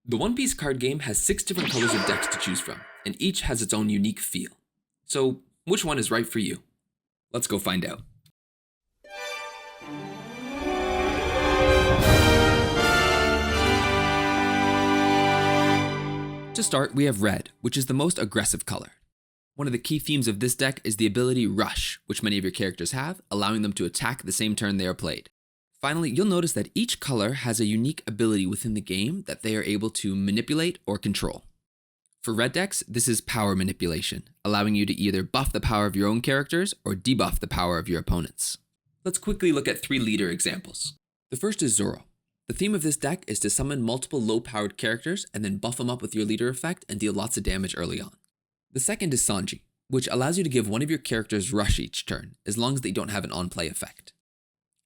The One Piece card game has 6 different colors of decks to choose from, and each has its own unique feel. So, which one is right for you? Let's go find out. To start, we have red, which is the most aggressive color. One of the key themes of this deck is the ability Rush, which many of your characters have, allowing them to attack the same turn they are played. Finally, you'll notice that each color has a unique ability within the game that they are able to manipulate or control. For red decks, this is power manipulation, allowing you to either buff the power of your own characters or debuff the power of your opponents. Let's quickly look at 3 leader examples. The first is Zoro. The theme of this deck is to summon multiple low-powered characters and then buff them up with your leader effect and deal lots of damage early on. The second is Sanji, which allows you to give one of your characters Rush each turn, as long as they don't have an on-play effect.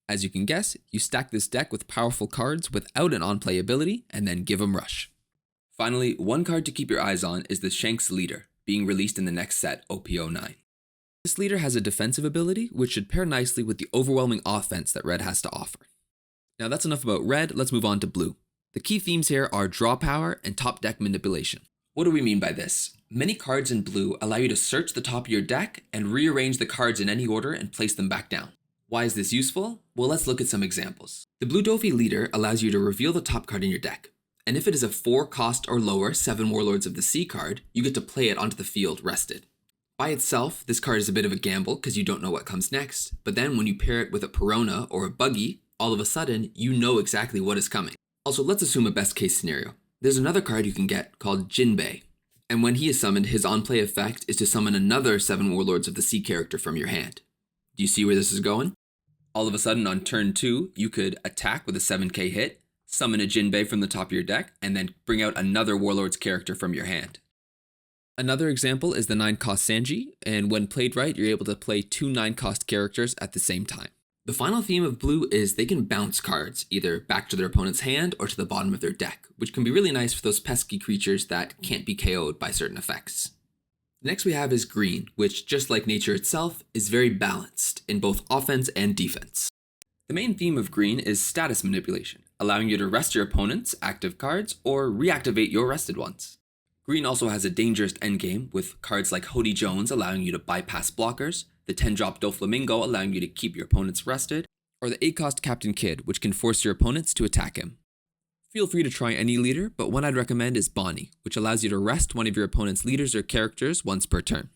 As you can guess, you stack this deck with powerful cards without an on-play ability, and then give them Rush. Finally, one card to keep your eyes on is the Shanks Leader, being released in the next set, OP09. This leader has a defensive ability, which should pair nicely with the overwhelming offense that red has to offer. Now that's enough about red, let's move on to blue. The key themes here are draw power and top deck manipulation. What do we mean by this? Many cards in blue allow you to search the top of your deck and rearrange the cards in any order and place them back down. Why is this useful? Well, let's look at some examples. The Blue Dofi Leader allows you to reveal the top card in your deck, and if it is a 4 cost or lower 7 Warlords of the Sea card, you get to play it onto the field rested. By itself, this card is a bit of a gamble because you don't know what comes next, but then when you pair it with a Perona or a Buggy, all of a sudden, you know exactly what is coming. Also, let's assume a best case scenario. There's another card you can get called Jinbei, and when he is summoned, his on-play effect is to summon another 7 Warlords of the Sea character from your hand. Do you see where this is going? All of a sudden on turn 2, you could attack with a 7k hit, summon a Jinbei from the top of your deck, and then bring out another Warlord's character from your hand. Another example is the 9-cost Sanji, and when played right, you're able to play 2 9-cost characters at the same time. The final theme of blue is they can bounce cards, either back to their opponent's hand or to the bottom of their deck, which can be really nice for those pesky creatures that can't be KO'd by certain effects. Next we have is green, which, just like nature itself, is very balanced in both offense and defense. The main theme of green is status manipulation, allowing you to rest your opponent's active cards or reactivate your rested ones. Green also has a dangerous endgame, with cards like Hody Jones allowing you to bypass blockers, the 10-drop Doflamingo allowing you to keep your opponents rested, or the 8-cost Captain Kidd, which can force your opponents to attack him. Feel free to try any leader, but one I'd recommend is Bonnie, which allows you to rest one of your opponent's leaders or characters once per turn.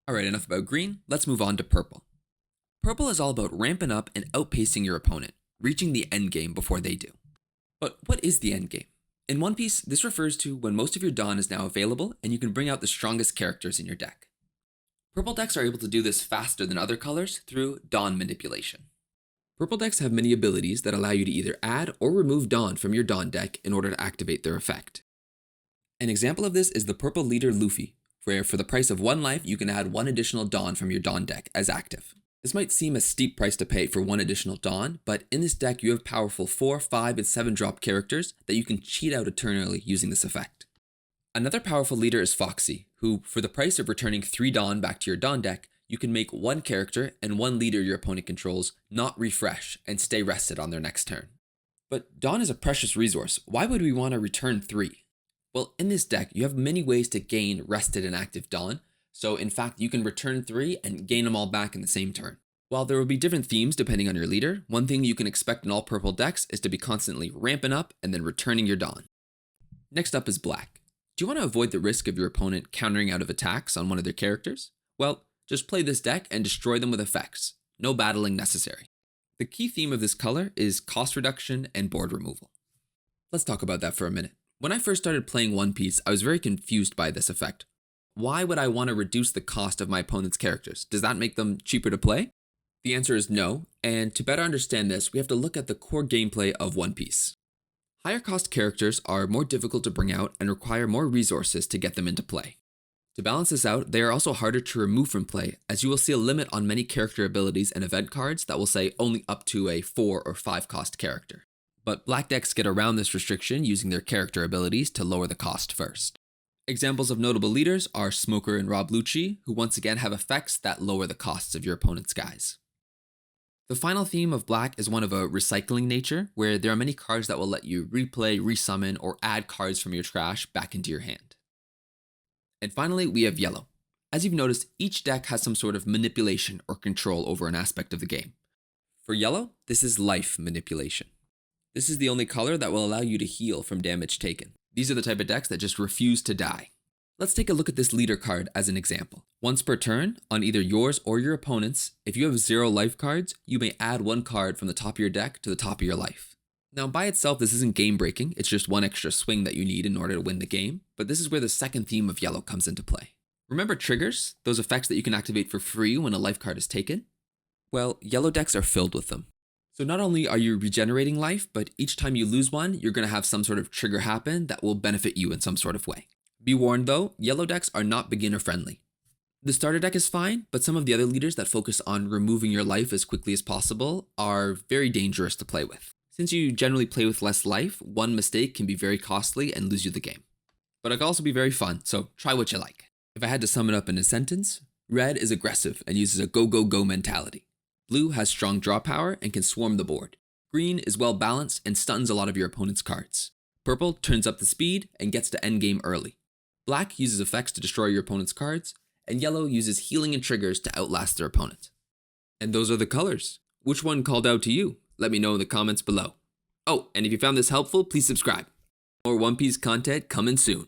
Alright, enough about green, let's move on to purple. Purple is all about ramping up and outpacing your opponent, reaching the endgame before they do. But what is the endgame? In One Piece, this refers to when most of your Dawn is now available and you can bring out the strongest characters in your deck. Purple decks are able to do this faster than other colors through Dawn manipulation. Purple decks have many abilities that allow you to either add or remove Dawn from your Dawn deck in order to activate their effect. An example of this is the purple leader Luffy, where for the price of 1 life you can add 1 additional Dawn from your Dawn deck as active. This might seem a steep price to pay for 1 additional Dawn, but in this deck you have powerful 4, 5, and 7 drop characters that you can cheat out eternally using this effect. Another powerful leader is Foxy, who, for the price of returning 3 Dawn back to your Dawn deck, you can make 1 character and 1 leader your opponent controls not refresh and stay rested on their next turn. But Dawn is a precious resource. Why would we want to return 3? Well, in this deck, you have many ways to gain rested and active Dawn, so in fact, you can return 3 and gain them all back in the same turn. While there will be different themes depending on your leader, one thing you can expect in all purple decks is to be constantly ramping up and then returning your Dawn. Next up is black. Do you want to avoid the risk of your opponent countering out of attacks on one of their characters? Well, just play this deck and destroy them with effects. No battling necessary. The key theme of this color is cost reduction and board removal. Let's talk about that for a minute. When I first started playing One Piece, I was very confused by this effect. Why would I want to reduce the cost of my opponent's characters? Does that make them cheaper to play? The answer is no, and to better understand this, we have to look at the core gameplay of One Piece. Higher cost characters are more difficult to bring out and require more resources to get them into play. To balance this out, they are also harder to remove from play, as you will see a limit on many character abilities and event cards that will say only up to a 4 or 5 cost character. But black decks get around this restriction using their character abilities to lower the cost first. Examples of notable leaders are Smoker and Rob Lucci, who once again have effects that lower the costs of your opponent's guys. The final theme of black is one of a recycling nature, where there are many cards that will let you replay, resummon, or add cards from your trash back into your hand. And finally, we have yellow. As you've noticed, each deck has some sort of manipulation or control over an aspect of the game. For yellow, this is life manipulation. This is the only color that will allow you to heal from damage taken. These are the type of decks that just refuse to die. Let's take a look at this leader card as an example. Once per turn, on either yours or your opponent's, if you have 0 life cards, you may add 1 card from the top of your deck to the top of your life. Now by itself, this isn't game breaking, it's just 1 extra swing that you need in order to win the game, but this is where the second theme of yellow comes into play. Remember triggers, those effects that you can activate for free when a life card is taken? Well, yellow decks are filled with them. So not only are you regenerating life, but each time you lose one, you're going to have some sort of trigger happen that will benefit you in some sort of way. Be warned though, yellow decks are not beginner friendly. The starter deck is fine, but some of the other leaders that focus on removing your life as quickly as possible are very dangerous to play with. Since you generally play with less life, one mistake can be very costly and lose you the game. But it can also be very fun, so try what you like. If I had to sum it up in a sentence, red is aggressive and uses a go go go mentality. Blue has strong draw power and can swarm the board. Green is well balanced and stuns a lot of your opponent's cards. Purple turns up the speed and gets to endgame early. Black uses effects to destroy your opponent's cards, and yellow uses healing and triggers to outlast their opponent. And those are the colors. Which one called out to you? Let me know in the comments below. Oh, and if you found this helpful, please subscribe. More One Piece content coming soon.